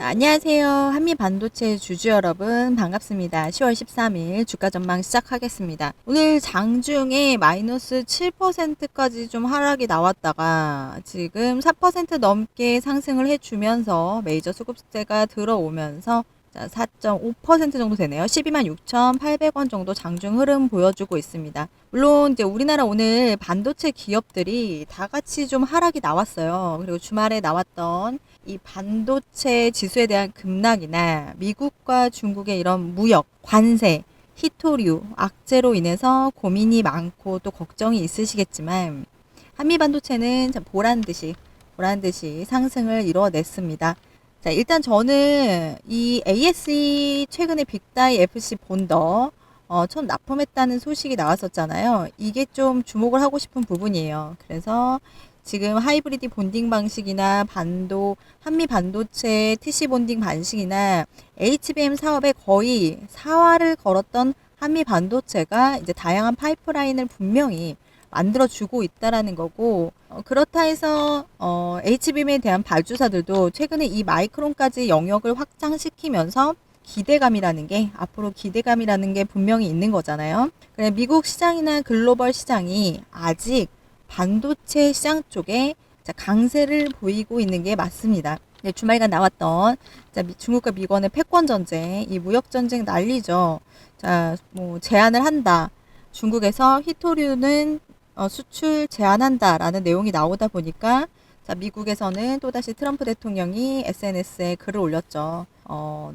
안녕하세요. 한미반도체 주주 여러분 반갑습니다. 10월 13일 주가 전망 시작하겠습니다. 오늘 장중에 마이너스 7%까지 좀 하락이 나왔다가 지금 4% 넘게 상승을 해주면서 메이저 수급세가 들어오면서 4.5% 정도 되네요. 126,800원 정도 장중 흐름 보여주고 있습니다. 물론 이제 우리나라 오늘 반도체 기업들이 다 같이 좀 하락이 나왔어요. 그리고 주말에 나왔던 이 반도체 지수에 대한 급락이나 미국과 중국의 이런 무역, 관세, 히토류, 악재로 인해서 고민이 많고 또 걱정이 있으시겠지만 한미반도체는 참 보란 듯이 상승을 이뤄냈습니다. 자, 일단 저는 이 ASE 최근에 빅다이 FC 본더 처음 납품했다는 소식이 나왔었잖아요. 이게 좀 주목을 하고 싶은 부분이에요. 그래서 지금 하이브리드 본딩 방식이나 한미 반도체 TC 본딩 방식이나 HBM 사업에 거의 사활을 걸었던 한미 반도체가 이제 다양한 파이프라인을 분명히 만들어주고 있다라는 거고, 그렇다 해서 HBM에 대한 발주사들도 최근에 이 마이크론까지 영역을 확장시키면서 앞으로 기대감이라는 게 분명히 있는 거잖아요. 그래, 미국 시장이나 글로벌 시장이 아직 반도체 시장 쪽에 강세를 보이고 있는 게 맞습니다. 네, 주말간 나왔던 중국과 미권의 패권 전쟁, 이 무역 전쟁 난리죠. 자, 뭐 제한을 한다. 중국에서 히토류는 수출 제한한다라는 내용이 나오다 보니까 미국에서는 또다시 트럼프 대통령이 SNS에 글을 올렸죠.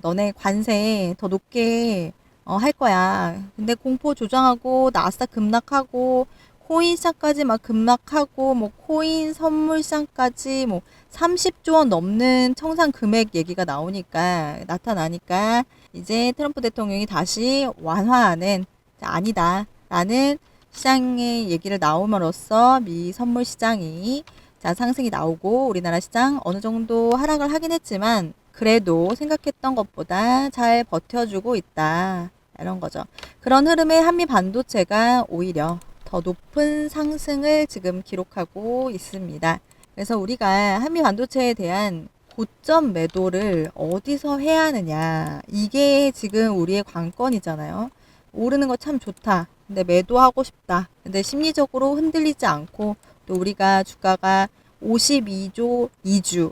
너네 관세 더 높게 할 거야. 근데 공포 조장하고 나스닥 급락하고 코인 시장까지 막 급락하고 뭐 코인 선물 시장까지 뭐 30조 원 넘는 청산 금액 얘기가 나타나니까 이제 트럼프 대통령이 다시 완화하는 아니다라는 시장의 얘기를 나옴으로써 미 선물 시장이 상승이 나오고 우리나라 시장 어느 정도 하락을 하긴 했지만 그래도 생각했던 것보다 잘 버텨주고 있다. 이런 거죠. 그런 흐름에 한미 반도체가 오히려 더 높은 상승을 지금 기록하고 있습니다. 그래서 우리가 한미 반도체에 대한 고점 매도를 어디서 해야 하느냐. 이게 지금 우리의 관건이잖아요. 오르는 거 참 좋다. 근데 매도하고 싶다. 근데 심리적으로 흔들리지 않고 또 우리가 주가가 52조 2주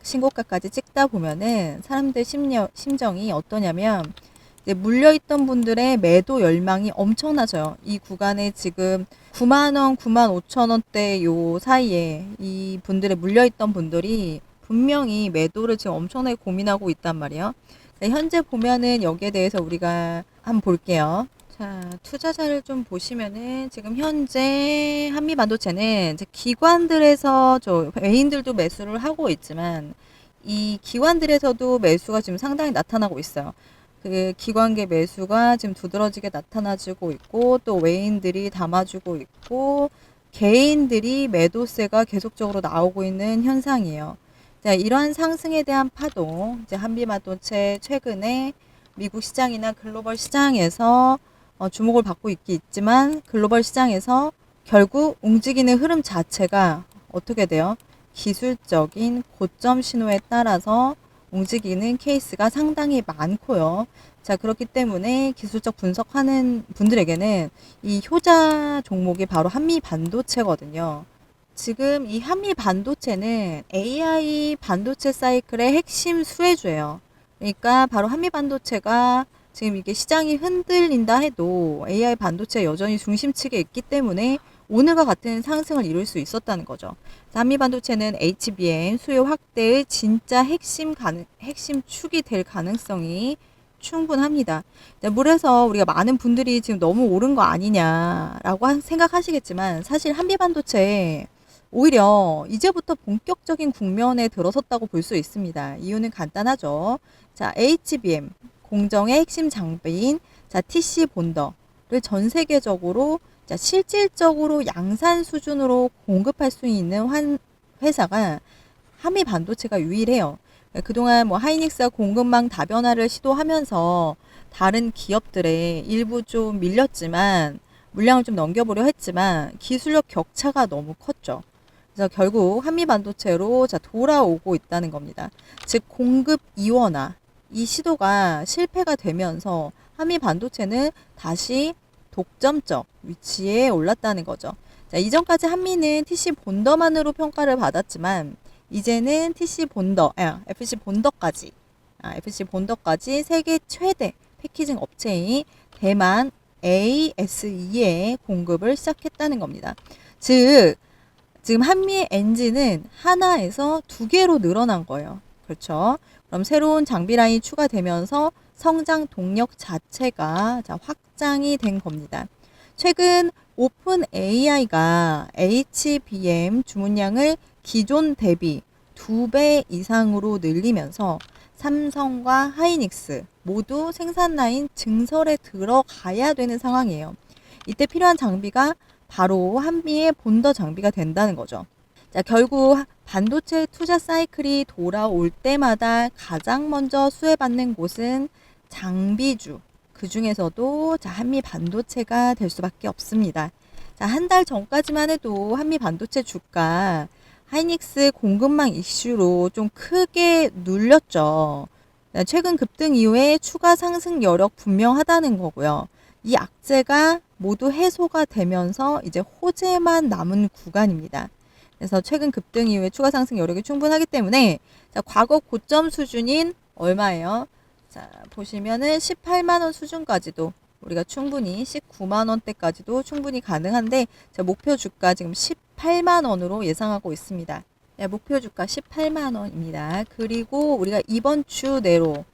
신고가까지 찍다 보면은 사람들 심정이 어떠냐면 이제 물려있던 분들의 매도 열망이 엄청나져요. 이 구간에 지금 9만원, 9만 5천원대 요 사이에 이 분들의 물려있던 분들이 분명히 매도를 지금 엄청나게 고민하고 있단 말이에요. 현재 보면은 여기에 대해서 우리가 한번 볼게요. 자, 투자자를 좀 보시면은 지금 현재 한미 반도체는 이제 기관들에서 외인들도 매수를 하고 있지만 이 기관들에서도 매수가 지금 상당히 나타나고 있어요. 그 기관계 매수가 지금 두드러지게 나타나지고 있고 또 외인들이 담아주고 있고 개인들이 매도세가 계속적으로 나오고 있는 현상이에요. 자, 이러한 상승에 대한 파동, 이제 한미반도체 최근에 미국 시장이나 글로벌 시장에서 주목을 받고 있지만 글로벌 시장에서 결국 움직이는 흐름 자체가 어떻게 돼요? 기술적인 고점 신호에 따라서 움직이는 케이스가 상당히 많고요. 자, 그렇기 때문에 기술적 분석하는 분들에게는 이 효자 종목이 바로 한미 반도체거든요. 지금 이 한미 반도체는 AI 반도체 사이클의 핵심 수혜주예요. 그러니까 바로 한미 반도체가 지금 이게 시장이 흔들린다 해도 AI 반도체 여전히 중심축에 있기 때문에 오늘과 같은 상승을 이룰 수 있었다는 거죠. 한미 반도체는 HBM 수요 확대의 진짜 핵심 축이 될 가능성이 충분합니다. 그래서 우리가 많은 분들이 지금 너무 오른 거 아니냐라고 생각하시겠지만 사실 한미 반도체 오히려 이제부터 본격적인 국면에 들어섰다고 볼 수 있습니다. 이유는 간단하죠. 자, HBM 공정의 핵심 장비인 TC 본더를 전 세계적으로 실질적으로 양산 수준으로 공급할 수 있는 회사가 한미 반도체가 유일해요. 그동안 뭐 하이닉스가 공급망 다변화를 시도하면서 다른 기업들의 일부 좀 밀렸지만 물량을 좀 넘겨보려 했지만 기술력 격차가 너무 컸죠. 그래서 결국 한미 반도체로 돌아오고 있다는 겁니다. 즉 공급 이원화 이 시도가 실패가 되면서 한미 반도체는 다시 독점적 위치에 올랐다는 거죠. 이전까지 한미는 TC 본더만으로 평가를 받았지만 이제는 FC 본더까지 세계 최대 패키징 업체인 대만 ASE에 공급을 시작했다는 겁니다. 즉 지금 한미의 엔진은 하나에서 두 개로 늘어난 거예요. 그렇죠? 그럼 새로운 장비 라인이 추가되면서 성장 동력 자체가 확장이 된 겁니다. 최근 오픈 AI가 HBM 주문량을 기존 대비 2배 이상으로 늘리면서 삼성과 하이닉스 모두 생산 라인 증설에 들어가야 되는 상황이에요. 이때 필요한 장비가 바로 한미의 본더 장비가 된다는 거죠. 결국 반도체 투자 사이클이 돌아올 때마다 가장 먼저 수혜받는 곳은 장비주, 그 중에서도 한미 반도체가 될 수밖에 없습니다. 한 달 전까지만 해도 한미 반도체 주가 하이닉스 공급망 이슈로 좀 크게 눌렸죠. 최근 급등 이후에 추가 상승 여력 분명하다는 거고요. 이 악재가 모두 해소가 되면서 이제 호재만 남은 구간입니다. 그래서 최근 급등 이후에 추가 상승 여력이 충분하기 때문에 과거 고점 수준인 얼마예요? 보시면은 18만원 수준까지도 우리가 충분히 19만원대까지도 충분히 가능한데 목표 주가 지금 18만원으로 예상하고 있습니다. 목표 주가 18만원입니다. 그리고 우리가 이번 주 내로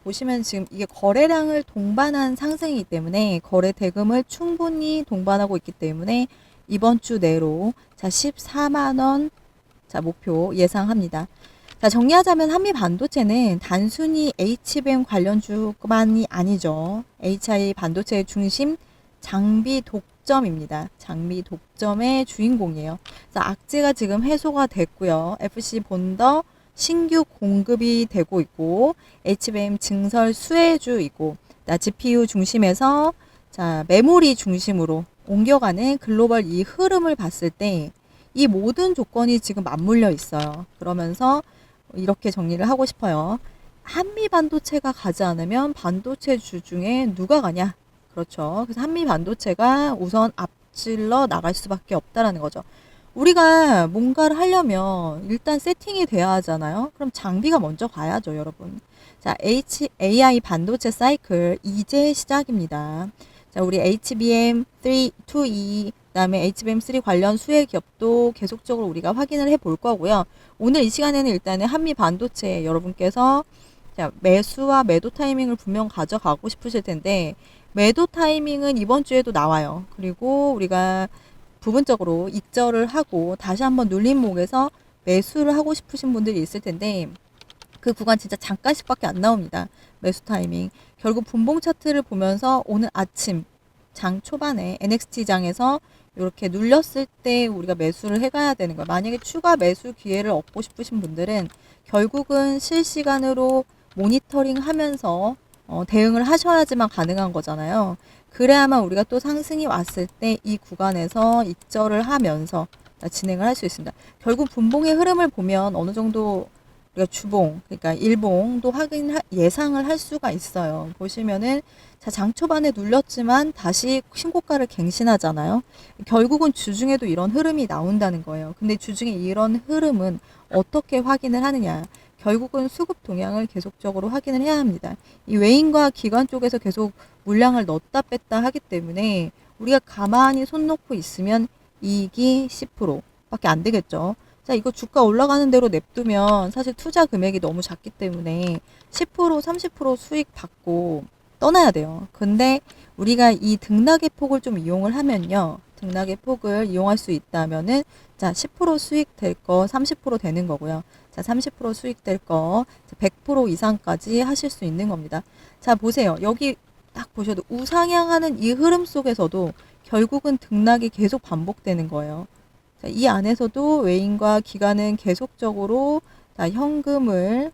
보시면 지금 이게 거래량을 동반한 상승이기 때문에 거래 대금을 충분히 동반하고 있기 때문에 이번 주 내로 14만원 목표 예상합니다. 정리하자면 한미 반도체는 단순히 HBM 관련주만이 아니죠. HI 반도체의 중심 장비 독점입니다. 장비 독점의 주인공이에요. 악재가 지금 해소가 됐고요. FC 본더 신규 공급이 되고 있고 HBM 증설 수혜주이고 GPU 중심에서 메모리 중심으로 옮겨가는 글로벌 이 흐름을 봤을 때 이 모든 조건이 지금 맞물려 있어요. 그러면서 이렇게 정리를 하고 싶어요. 한미 반도체가 가지 않으면 반도체 주 중에 누가 가냐? 그렇죠. 그래서 한미 반도체가 우선 앞질러 나갈 수밖에 없다라는 거죠. 우리가 뭔가를 하려면 일단 세팅이 돼야 하잖아요. 그럼 장비가 먼저 가야죠, 여러분. AI 반도체 사이클 이제 시작입니다. 우리 HBM 2E 그다음에 HBM3 관련 수혜 기업도 계속적으로 우리가 확인을 해볼 거고요. 오늘 이 시간에는 일단은 한미 반도체 여러분께서 매수와 매도 타이밍을 분명 가져가고 싶으실 텐데 매도 타이밍은 이번 주에도 나와요. 그리고 우리가 부분적으로 익절을 하고 다시 한번 눌림목에서 매수를 하고 싶으신 분들이 있을 텐데 그 구간 진짜 잠깐씩밖에 안 나옵니다. 매수 타이밍. 결국 분봉 차트를 보면서 오늘 아침 장 초반에 NXT장에서 이렇게 눌렸을 때 우리가 매수를 해가야 되는 거예요. 만약에 추가 매수 기회를 얻고 싶으신 분들은 결국은 실시간으로 모니터링 하면서 대응을 하셔야지만 가능한 거잖아요. 그래야만 우리가 또 상승이 왔을 때 이 구간에서 익절을 하면서 진행을 할 수 있습니다. 결국 분봉의 흐름을 보면 어느 정도 우리가 주봉, 그러니까 일봉도 예상을 할 수가 있어요. 보시면은 장 초반에 눌렸지만 다시 신고가를 갱신하잖아요. 결국은 주중에도 이런 흐름이 나온다는 거예요. 근데 주중에 이런 흐름은 어떻게 확인을 하느냐? 결국은 수급 동향을 계속적으로 확인을 해야 합니다. 이 외인과 기관 쪽에서 계속 물량을 넣었다 뺐다 하기 때문에 우리가 가만히 손 놓고 있으면 이익이 10%밖에 안 되겠죠. 이거 주가 올라가는 대로 냅두면 사실 투자 금액이 너무 작기 때문에 10% 30% 수익 받고 떠나야 돼요. 근데 우리가 이 등락의 폭을 좀 이용을 하면요. 등락의 폭을 이용할 수 있다면은 10% 수익 될 거 30% 되는 거고요. 30% 수익 될 거 100% 이상까지 하실 수 있는 겁니다. 보세요. 여기 딱 보셔도 우상향하는 이 흐름 속에서도 결국은 등락이 계속 반복되는 거예요. 이 안에서도 외인과 기관은 계속적으로 현금을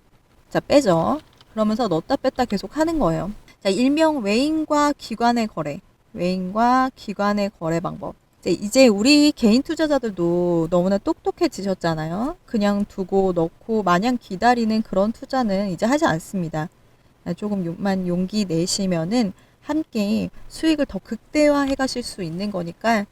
빼죠. 그러면서 넣었다 뺐다 계속 하는 거예요. 일명 외인과 기관의 거래 방법. 이제 우리 개인 투자자들도 너무나 똑똑해지셨잖아요. 그냥 두고 넣고 마냥 기다리는 그런 투자는 이제 하지 않습니다. 조금만 용기 내시면은 함께 수익을 더 극대화해 가실 수 있는 거니까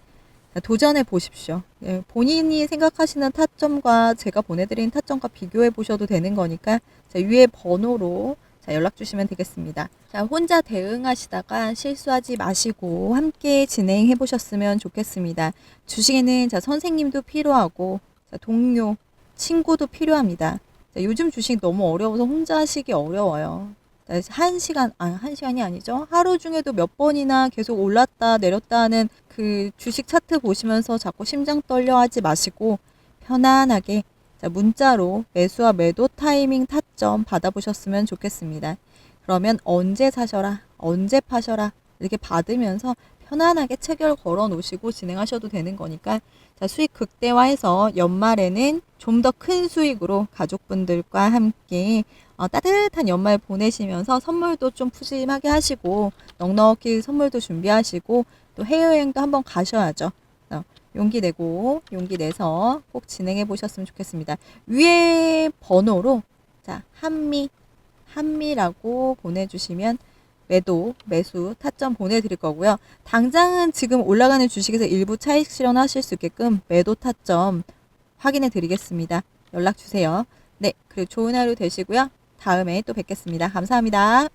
도전해 보십시오. 예, 본인이 생각하시는 타점과 제가 보내드린 타점과 비교해 보셔도 되는 거니까 위에 번호로 연락 주시면 되겠습니다. 혼자 대응하시다가 실수하지 마시고 함께 진행해 보셨으면 좋겠습니다. 주식에는 선생님도 필요하고 동료, 친구도 필요합니다. 요즘 주식 너무 어려워서 혼자 하시기 어려워요. 한 시간이 아니죠. 하루 중에도 몇 번이나 계속 올랐다 내렸다 하는 그 주식 차트 보시면서 자꾸 심장 떨려 하지 마시고 편안하게 문자로 매수와 매도 타이밍 타점 받아보셨으면 좋겠습니다. 그러면 언제 사셔라, 언제 파셔라 이렇게 받으면서 편안하게 체결 걸어 놓으시고 진행하셔도 되는 거니까 수익 극대화해서 연말에는 좀 더 큰 수익으로 가족분들과 함께 따뜻한 연말 보내시면서 선물도 좀 푸짐하게 하시고 넉넉히 선물도 준비하시고 또 해외여행도 한번 가셔야죠. 용기 내서 꼭 진행해 보셨으면 좋겠습니다. 위에 번호로 한미라고 보내주시면 매수 타점 보내드릴 거고요. 당장은 지금 올라가는 주식에서 일부 차익 실현하실 수 있게끔 매도 타점 확인해 드리겠습니다. 연락 주세요. 네, 그리고 좋은 하루 되시고요. 다음에 또 뵙겠습니다. 감사합니다.